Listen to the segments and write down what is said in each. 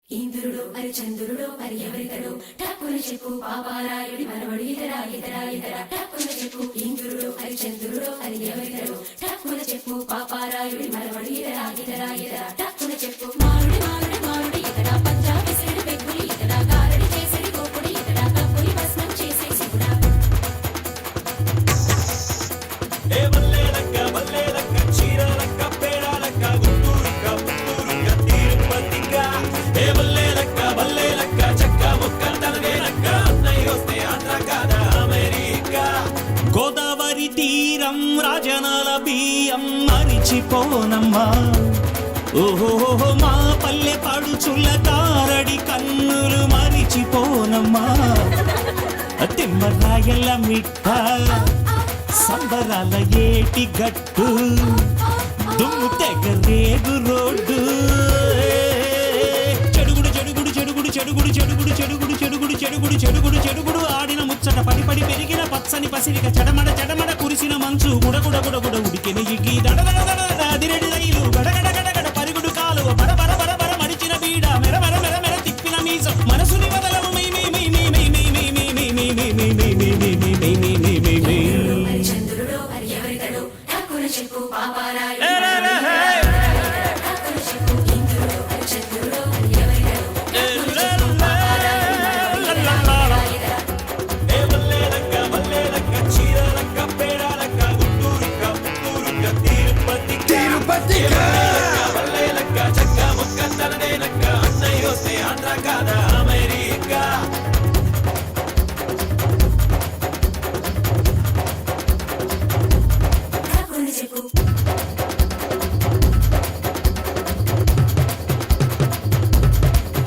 ఇంద్రుడు మరి చంద్రుడు మరి ఎవరితడు టక్కున చెప్పు పాపారాయుడి మనవడు ఇతరా ఇతరా ఇతరా టక్కున చెప్పు ఇంద్రుడు మరి చంద్రుడు మరి ఎవరితడు టక్కున చెప్పు పాపారాయుడి మనవడు ఇతరా ఇతరా ఇతరా టక్కున చెప్పు మారుడి మారుడి మారుడి ఇతడా పంజాబీ సిడి పెగ్గులి ఇతడా గారడి చేసిడి గోపుడి ఇతడా కప్పుని భస్మం చేసే శివుడా ఏ వల్లేలక్క వల్లేలక్క చీరాలక్క పేరాలక్క గుంటూరుక్క పుత్తూరుక్క తిరుపతిక్క ఏ వల్లేలక్క వల్లేలక్క చక్క ముక్క తనదేనక్క అన్నయ్య వస్తే ఆంధ్ర కాదా అమెరికా గోదావరి తీరం రాజనాల బియ్యం మరిచిపోనమ్మా ఓహో మా పల్లె పడుచుల కారడి కన్నులు మరిచిపోనమ్మా తిమ్మరాయల మిఠ సంబరాల ఏటి గట్టు దుమ్ము తెగ రేగు రోడ్డు చెడుగుడు చెడుగుడు చెడుగుడు చెడుగుడు చెడుగుడు చెడుగుడు చెడుగుడు చెడుగుడు చెడుగుడు చెడుగుడు ఆడిన ముచ్చట పడి పడి పెరిగిన పచ్చని పసిరిక చెడమడ చెడమడ కురిసిన మంచు గుడగుడ గుడగుడ ఉడికిన ఇగ్గి దడదడ దడదడ అదిరెడి రైలు గడగడ గడగడ పరిగుడు కాలువ బర బర బర బర మడిచిన బీడ మెర మెర మెర మెర తిప్పిన మీసం మనసుని వదలము మై మై మై మై మై మై మై మై మై మై మై మై మై మై మై మై మై మై మరి చంద్రుడు మరి ఎవరితడు టక్కున చెప్పు పాపారాయుడి టక్కున చెప్పు ఇంద్రుడు మరి చంద్రుడు మరి ఎవరితడు టక్కున చెప్పు పాపారాయుడి మనవడు ఇతరా ఏ వల్లేలక్క వల్లేలక్క చీరాలక్క పేరాలక్క గుంటూరుక్క పుత్తూరుక్క తిరుపతిక్క వల్లేలక్క చక్క ముక్క తనదేనక్క అన్నయ్య వస్తే ఆంధ్ర కాదా అమెరికా టక్కున చెప్పు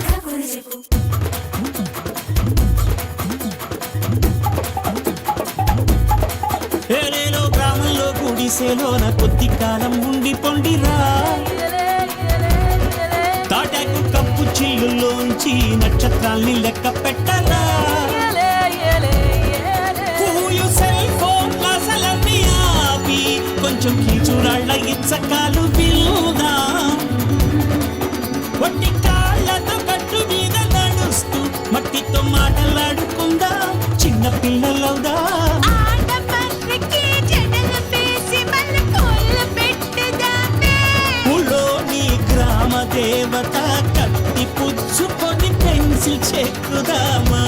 టక్కున చెప్పు ఏలేలో గ్రామంలో గుడిసెలోన కొద్ది కాలం ఉండి పొండిరా తాటాకు కప్పు చిల్లులోంచి నక్షత్రాల్ని లెక్క పెట్టరా కూయు సెల్ ఫోన్ అసలన్నీ ఆపి కొంచెం కీచురాళ్ళ ఇచ్చకాలు విలుదా వట్టి కాళ్ళతో కట్టు మీద నడుస్తూ మట్టితో మాటలాడుకుందా చిన్న పిల్లలవుదా ఊళ్ళోని గ్రామ దేవత కత్తి పుచ్చుకొని పెన్సిల్ చెక్కుదామా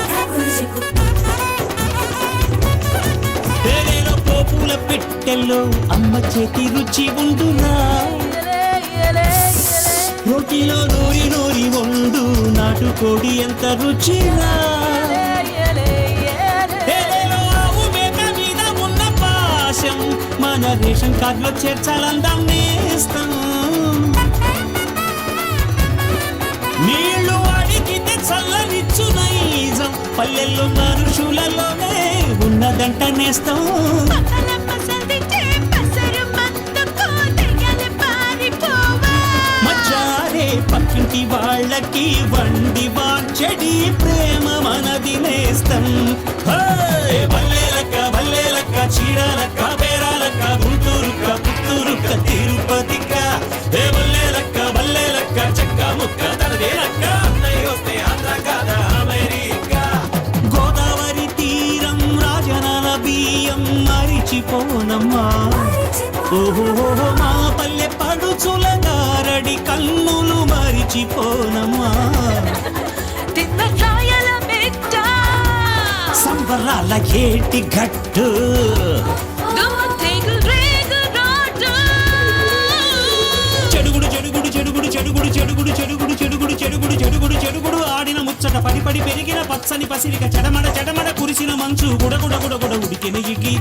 టక్కున చెప్పు పేరేలో పోపుల పెట్టెల్లో అమ్మ చేతి రుచి ఉండునా రోటిలో నూరి నూరి వండు నాటుకోడి ఎంత రుచిరా పేరేలో ఆవు మేక మీద ఉన్న పాశం మన రేషన్ కార్డులో చేర్చాలందాం నేస్తం నీళ్లు అడిగితే చల్లనిచ్చు నైజం పల్లెల్లో మనుషులలోనే ఉన్నదంట నేస్తం మచ్చారే పక్కింటి వాళ్ళకి వండి వాచెడి ప్రేమ మనది నేస్తం వల్లేలక్క వల్లేలక్క చీరాలక్క పేరాలక్క గుంటూరుక్క పుత్తూరుక్క తిరుపతిక్క ఏ వల్లేలక్క వల్లేలక్క చక్క ముక్క తనదేనక్క అన్నయ్య వస్తే ఆంధ్ర కాదా అమెరికా గోదావరి తీరం రాజనాల బియ్యం మరిచిపోనమ్మా ఓహో మా పల్లె పడుచుల గారడి కన్నులు మరిచిపోనమ్మా సంబరాల ఏటి గట్టు చెడుగుడు చెడుగుడు చెడుగుడు చెడుగుడు చెడుగుడు చెడుగుడు చెడుగుడు చెడుగుడు చెడుగుడు చెడుగుడు ఆడిన ముచ్చట పడి పడి పెరిగిన పచ్చని పసిరిక చెడమడ చెడమడ కురిసిన మంచు గుడగుడ గుడగుడ ఉడికిన ఇగ్గి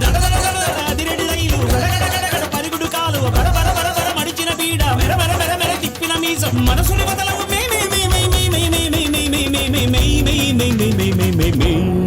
అదిరెడి రైలు గడగడగడగడ పరిగుడు కాలు బర బర బర బర మడిచిన బీడ మెర మెర మెర మెర తిప్పిన మీసం మనసుని బదలవు మే మే మే మే మే మే మే మే మే మే మే మే మే మే మే మే మే మే